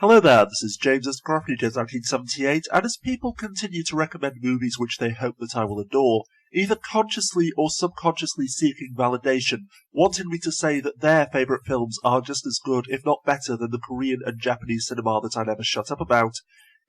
Hello there, this is James S. Crofty, 1978, and as people continue to recommend movies which they hope that I will adore, either consciously or subconsciously seeking validation, wanting me to say that their favourite films are just as good, if not better, than the Korean and Japanese cinema that I never shut up about,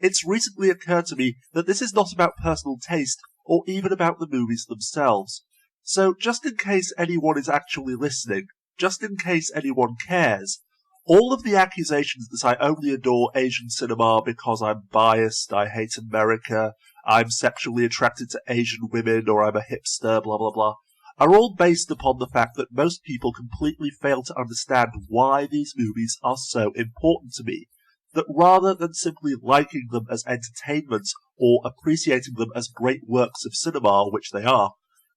it's recently occurred to me that this is not about personal taste, or even about the movies themselves. So, just in case anyone is actually listening, just in case anyone cares, all of the accusations that I only adore Asian cinema because I'm biased, I hate America, I'm sexually attracted to Asian women, or I'm a hipster, blah blah blah, are all based upon the fact that most people completely fail to understand why these movies are so important to me. That rather than simply liking them as entertainment or appreciating them as great works of cinema, which they are,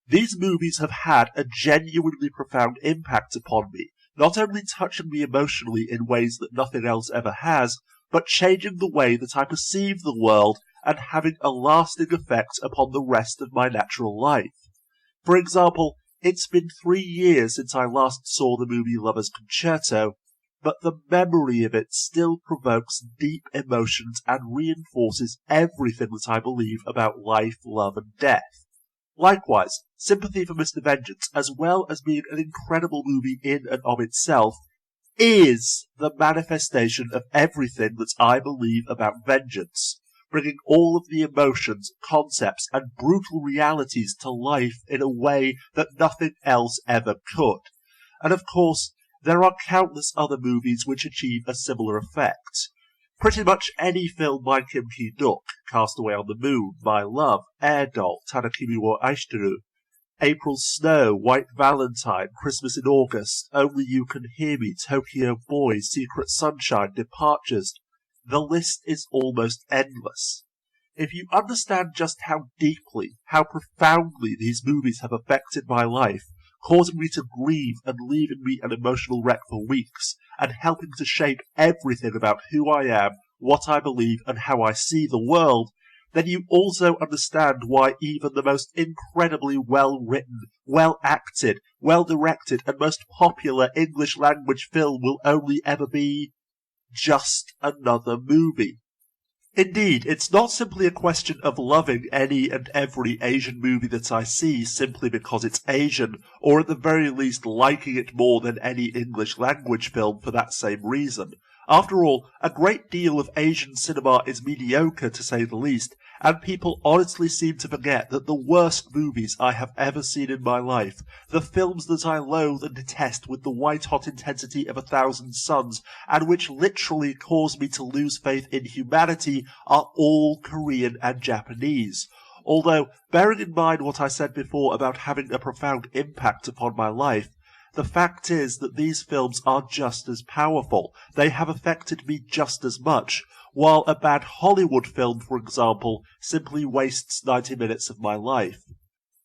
these movies have had a genuinely profound impact upon me, not only touching me emotionally in ways that nothing else ever has, but changing the way that I perceive the world and having a lasting effect upon the rest of my natural life. For example, it's been 3 years since I last saw the movie Lover's Concerto, but the memory of it still provokes deep emotions and reinforces everything that I believe about life, love, and death. Likewise, Sympathy for Mr. Vengeance, as well as being an incredible movie in and of itself, is the manifestation of everything that I believe about vengeance, bringing all of the emotions, concepts, and brutal realities to life in a way that nothing else ever could. And of course, there are countless other movies which achieve a similar effect. Pretty much any film by Kim Ki-duk, Castaway on the Moon, My Love, Air Doll, Tanakimi wo Aishiteru, April Snow, White Valentine, Christmas in August, Only You Can Hear Me, Tokyo Boy, Secret Sunshine, Departures. The list is almost endless. If you understand just how deeply, how profoundly these movies have affected my life, causing me to grieve and leaving me an emotional wreck for weeks, and helping to shape everything about who I am, what I believe, and how I see the world, then you also understand why even the most incredibly well-written, well-acted, well-directed, and most popular English-language film will only ever be just another movie. Indeed, it's not simply a question of loving any and every Asian movie that I see simply because it's Asian, or at the very least liking it more than any English-language film for that same reason. After all, a great deal of Asian cinema is mediocre to say the least, and people honestly seem to forget that the worst movies I have ever seen in my life, the films that I loathe and detest with the white-hot intensity of 1,000 suns, and which literally cause me to lose faith in humanity, are all Korean and Japanese. Although, bearing in mind what I said before about having a profound impact upon my life, the fact is that these films are just as powerful. They have affected me just as much, while a bad Hollywood film, for example, simply wastes 90 minutes of my life.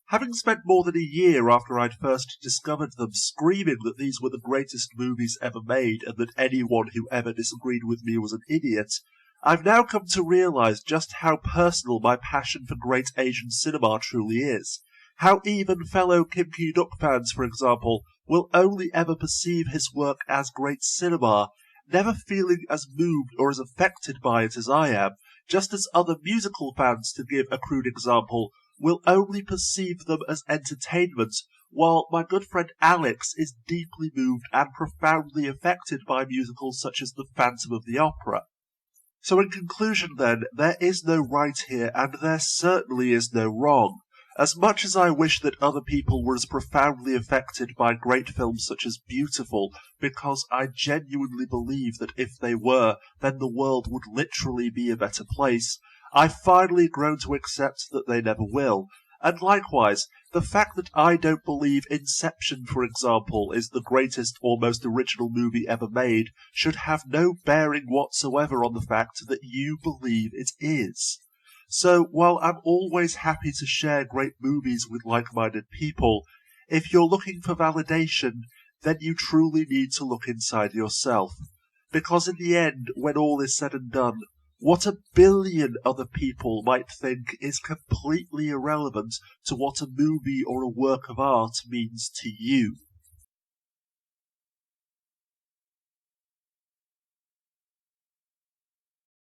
Having spent more than a year after I'd first discovered them screaming that these were the greatest movies ever made and that anyone who ever disagreed with me was an idiot, I've now come to realise just how personal my passion for great Asian cinema truly is. How even fellow Kim Ki-duk fans, for example, will only ever perceive his work as great cinema, never feeling as moved or as affected by it as I am, just as other musical fans, to give a crude example, will only perceive them as entertainment, while my good friend Alex is deeply moved and profoundly affected by musicals such as The Phantom of the Opera. So in conclusion then, there is no right here, and there certainly is no wrong. As much as I wish that other people were as profoundly affected by great films such as Beautiful, because I genuinely believe that if they were, then the world would literally be a better place, I've finally grown to accept that they never will. And likewise, the fact that I don't believe Inception, for example, is the greatest or most original movie ever made, should have no bearing whatsoever on the fact that you believe it is. So, while I'm always happy to share great movies with like-minded people, if you're looking for validation, then you truly need to look inside yourself. Because in the end, when all is said and done, what 1 billion other people might think is completely irrelevant to what a movie or a work of art means to you.